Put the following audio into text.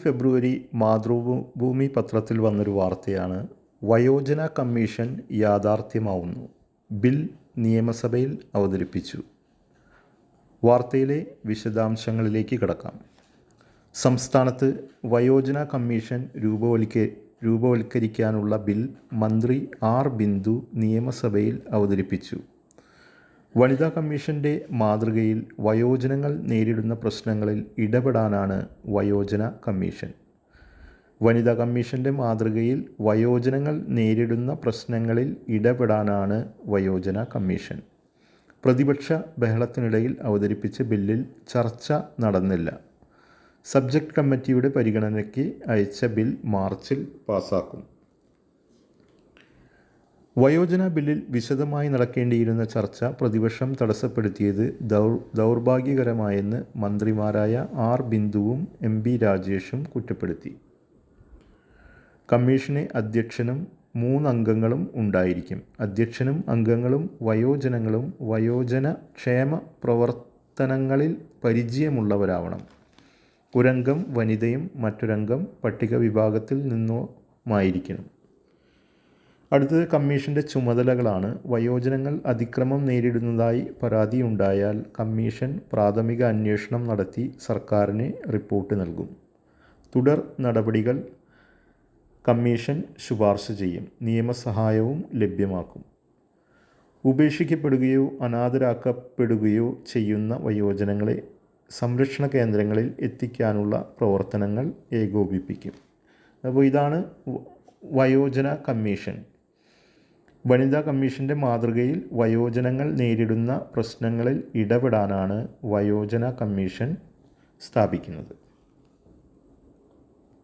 ഫെബ്രുവരി മാതൃഭൂമി പത്രത്തിൽ വന്നൊരു വാർത്തയാണ്. വയോജന കമ്മീഷൻ യാഥാർത്ഥ്യമാവുന്നു, ബിൽ നിയമസഭയിൽ അവതരിപ്പിച്ചു. വാർത്തയിലെ വിശദാംശങ്ങളിലേക്ക് കടക്കാം. സംസ്ഥാനത്ത് വയോജന കമ്മീഷൻ രൂപവൽക്കരിക്കാനുള്ള ബിൽ മന്ത്രി ആർ ബിന്ദു നിയമസഭയിൽ അവതരിപ്പിച്ചു. വനിതാ കമ്മീഷൻ്റെ മാതൃകയിൽ വയോജനങ്ങൾ നേരിടുന്ന പ്രശ്നങ്ങളിൽ ഇടപെടാനാണ് വയോജന കമ്മീഷൻ. വനിതാ കമ്മീഷൻ്റെ മാതൃകയിൽ വയോജനങ്ങൾ നേരിടുന്ന പ്രശ്നങ്ങളിൽ ഇടപെടാനാണ് വയോജന കമ്മീഷൻ. പ്രതിപക്ഷ ബഹളത്തിനിടയിൽ അവതരിപ്പിച്ച ബില്ലിൽ ചർച്ച നടന്നില്ല. സബ്ജക്ട് കമ്മിറ്റിയുടെ പരിഗണനയ്ക്ക് അയച്ച ബിൽ മാർച്ചിൽ പാസാക്കും. വയോജന ബില്ലിൽ വിശദമായി നടക്കേണ്ടിയിരുന്ന ചർച്ച പ്രതിപക്ഷം തടസ്സപ്പെടുത്തിയത് ദൗർഭാഗ്യകരമായെന്ന് മന്ത്രിമാരായ ആർ ബിന്ദുവും എം ബി രാജേഷും കുറ്റപ്പെടുത്തി. കമ്മീഷന് അധ്യക്ഷനും 3 അംഗങ്ങളും ഉണ്ടായിരിക്കും. അധ്യക്ഷനും അംഗങ്ങളും വയോജനങ്ങളും വയോജന ക്ഷേമ പ്രവർത്തനങ്ങളിൽ പരിചയമുള്ളവരാവണം. ഒരംഗം വനിതയും മറ്റൊരംഗം പട്ടിക വിഭാഗത്തിൽ നിന്നുമായിരിക്കണം. അടുത്തത് കമ്മീഷൻ്റെ ചുമതലകളാണ്. വയോജനങ്ങൾ അതിക്രമം നേരിടുന്നതായി പരാതിയുണ്ടായാൽ കമ്മീഷൻ പ്രാഥമിക അന്വേഷണം നടത്തി സർക്കാരിന് റിപ്പോർട്ട് നൽകും. തുടർ നടപടികൾ കമ്മീഷൻ ശുപാർശ ചെയ്യും. നിയമസഹായവും ലഭ്യമാക്കും. ഉപേക്ഷിക്കപ്പെടുകയോ അനാഥരാക്കപ്പെടുകയോ ചെയ്യുന്ന വയോജനങ്ങളെ സംരക്ഷണ കേന്ദ്രങ്ങളിൽ എത്തിക്കാനുള്ള പ്രവർത്തനങ്ങൾ ഏകോപിപ്പിക്കും. അപ്പോൾ ഇതാണ് വയോജന കമ്മീഷൻ. വനിതാ കമ്മീഷൻ്റെ മാതൃകയിൽ വയോജനങ്ങൾ നേരിടുന്ന പ്രശ്നങ്ങളിൽ ഇടപെടാനാണ് വയോജന കമ്മീഷൻ സ്ഥാപിക്കുന്നത്.